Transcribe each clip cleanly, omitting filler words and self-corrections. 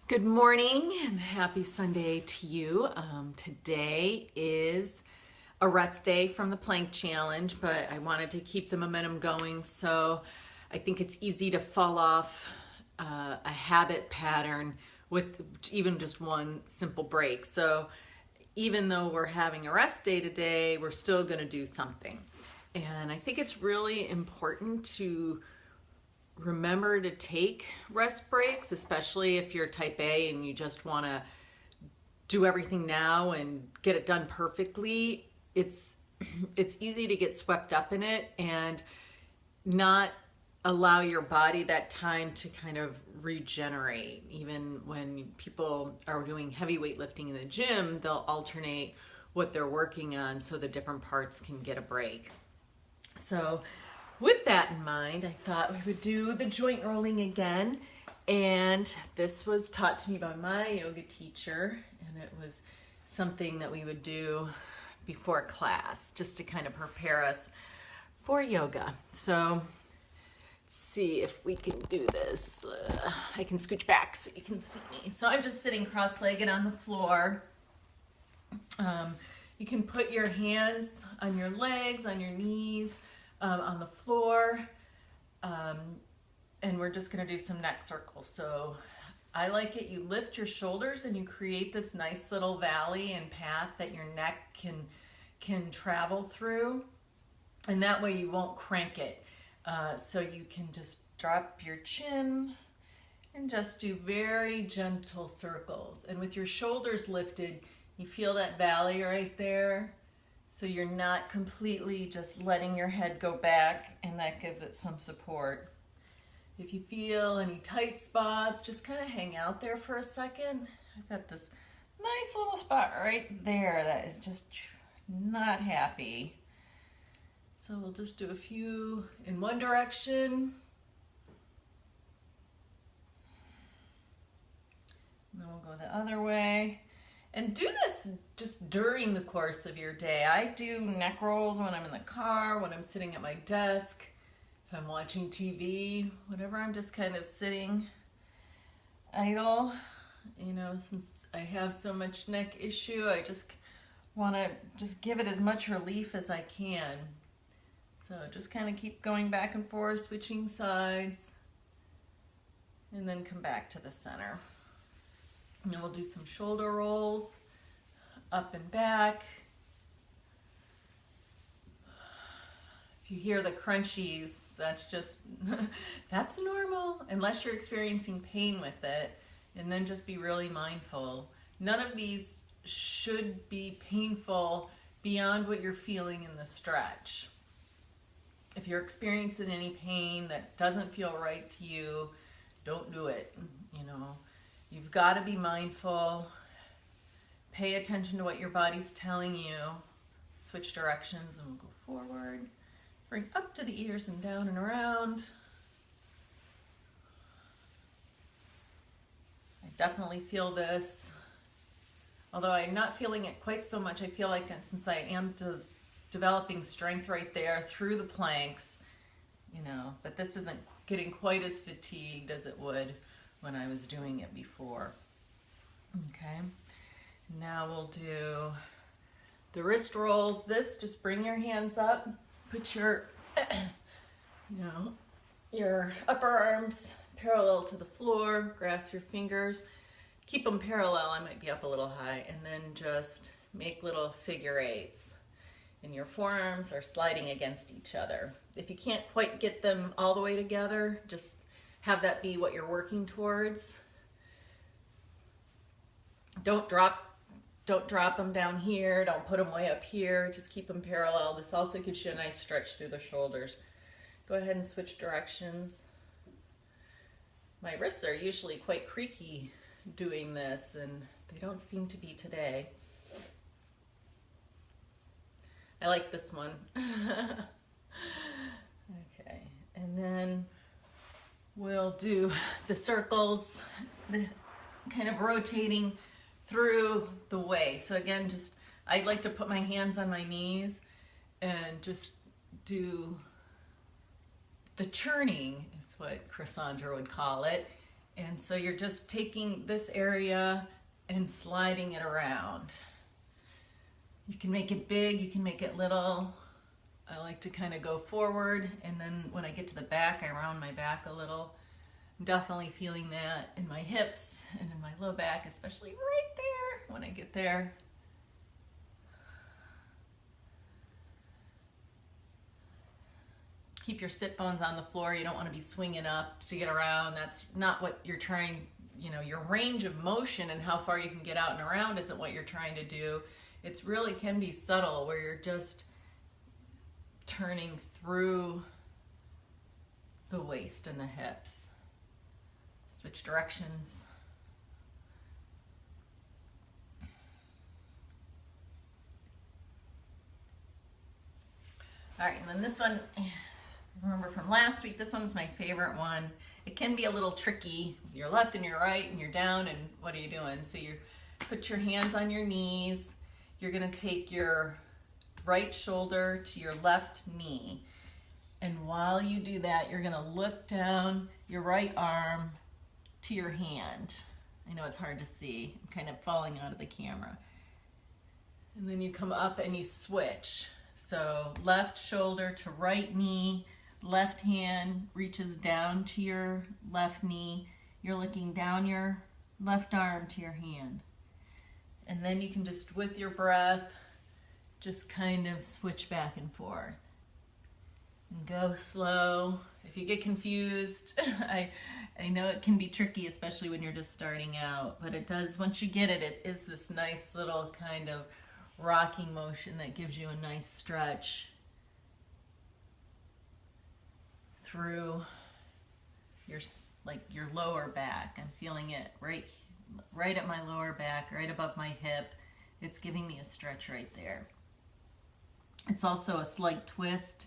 Good morning and happy Sunday to you. Today is a rest day from the plank challenge, but I wanted to keep the momentum going, so I think it's easy to fall off a habit pattern with even just one simple break. So even though we're having a rest day today, we're still going to do something. And I think it's really important to remember to take rest breaks, especially if you're type A and you just want to do everything now and get it done perfectly. It's easy to get swept up in it and not allow your body that time to kind of regenerate. Even when people are doing heavy weightlifting in the gym, they'll alternate what they're working on so the different parts can get a break. So with that in mind, I thought we would do the joint rolling again. And this was taught to me by my yoga teacher, and it was something that we would do before class just to kind of prepare us for yoga. So let's see if we can do this. I can scooch back so you can see me. So I'm just sitting cross-legged on the floor. You can put your hands on your legs, on your knees, on the floor, and we're just going to do some neck circles. So I like it, you lift your shoulders and you create this nice little valley and path that your neck can travel through, and that way you won't crank it. So you can just drop your chin and just do very gentle circles, and with your shoulders lifted you feel that valley right there. So you're not completely just letting your head go back, and that gives it some support. If you feel any tight spots, just kind of hang out there for a second. I've got this nice little spot right there that is just not happy. So we'll just do a few in one direction. And then we'll go the other way. And do this just during the course of your day. I do neck rolls when I'm in the car, when I'm sitting at my desk, if I'm watching TV, whatever. I'm just kind of sitting idle. You know, since I have so much neck issue, I just want to just give it as much relief as I can. So just kind of keep going back and forth, switching sides, and then come back to the center. And then we'll do some shoulder rolls, up and back. If you hear the crunchies, that's just, that's normal, unless you're experiencing pain with it, and then just be really mindful. None of these should be painful beyond what you're feeling in the stretch. If you're experiencing any pain that doesn't feel right to you, don't do it, you know. You've got to be mindful, pay attention to what your body's telling you. Switch directions and we'll go forward. Bring up to the ears and down and around. I definitely feel this. Although I'm not feeling it quite so much, I feel like since I am developing strength right there through the planks, you know, that this isn't getting quite as fatigued as it would when I was doing it before. Okay, now we'll do the wrist rolls. This, just bring your hands up, put your, your upper arms parallel to the floor, grasp your fingers, keep them parallel. I might be up a little high, and then just make little figure eights. And your forearms are sliding against each other. If you can't quite get them all the way together, just have that be what you're working towards. Don't drop them down here. Don't put them way up here. Just keep them parallel. This also gives you a nice stretch through the shoulders. Go ahead and switch directions. My wrists are usually quite creaky doing this, and they don't seem to be today. I like this one. Okay, and then we'll do the circles, the kind of rotating through the way. So again, just, I like to put my hands on my knees and just do the churning, is what Cassandra would call it, And so you're just taking this area and sliding it around. You can make it big, you can make it little. I like to kind of go forward, and then when I get to the back, I round my back a little. I'm definitely feeling that in my hips and in my low back, especially right there when I get there. Keep your sit bones on the floor. You don't want to be swinging up to get around. That's not what you're trying, your range of motion and how far you can get out and around isn't what you're trying to do. It's really can be subtle where you're just turning through the waist and the hips. Switch directions. All right, and then this one, remember from last week, this one's my favorite one. It can be a little tricky. You're left and you're right and you're down, and what are you doing? So you put your hands on your knees. You're gonna take your right shoulder to your left knee. And while you do that, you're gonna look down your right arm to your hand. I know it's hard to see. I'm kind of falling out of the camera. And then you come up and you switch. So left shoulder to right knee, left hand reaches down to your left knee. You're looking down your left arm to your hand. And then you can just, with your breath, just kind of switch back and forth. And go slow. If you get confused, I know it can be tricky, especially when you're just starting out, but it does, once you get it, it is this nice little kind of rocking motion that gives you a nice stretch through your lower back. I'm feeling it right at my lower back, right above my hip. It's giving me a stretch right there. It's also a slight twist.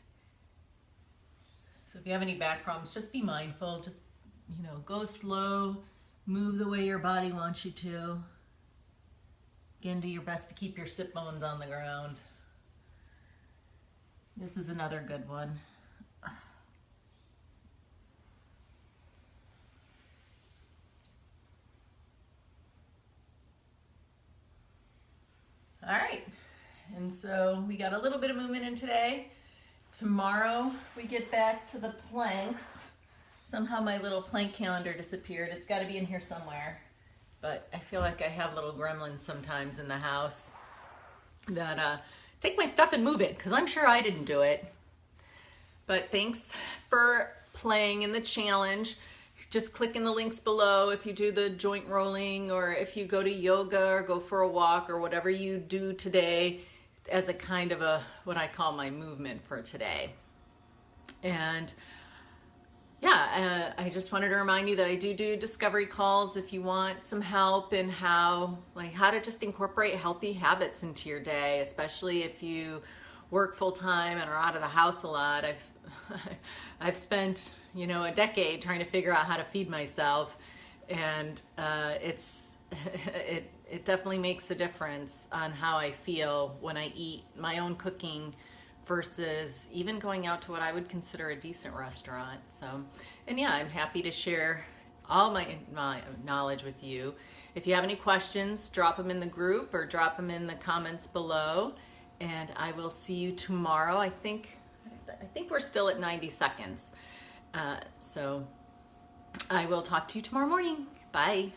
So if you have any back problems, just be mindful. Just, go slow, move the way your body wants you to. Again, do your best to keep your sit bones on the ground. This is another good one. All right, and so we got a little bit of movement in today. Tomorrow we get back to the planks. Somehow my little plank calendar disappeared. It's got to be in here somewhere. But I feel like I have little gremlins sometimes in the house that take my stuff and move it, because I'm sure I didn't do it. But thanks for playing in the challenge. Just click in the links below if you do the joint rolling, or if you go to yoga or go for a walk or whatever you do today as a kind of what I call my movement for today. And yeah, I just wanted to remind you that I do discovery calls if you want some help in how to just incorporate healthy habits into your day, especially if you work full time and are out of the house a lot. I've spent, a decade trying to figure out how to feed myself, and it definitely makes a difference on how I feel when I eat my own cooking versus even going out to what I would consider a decent restaurant. So, and yeah, I'm happy to share all my knowledge with you. If you have any questions, drop them in the group or drop them in the comments below, and I will see you tomorrow. I think we're still at 90 seconds. So I will talk to you tomorrow morning. Bye.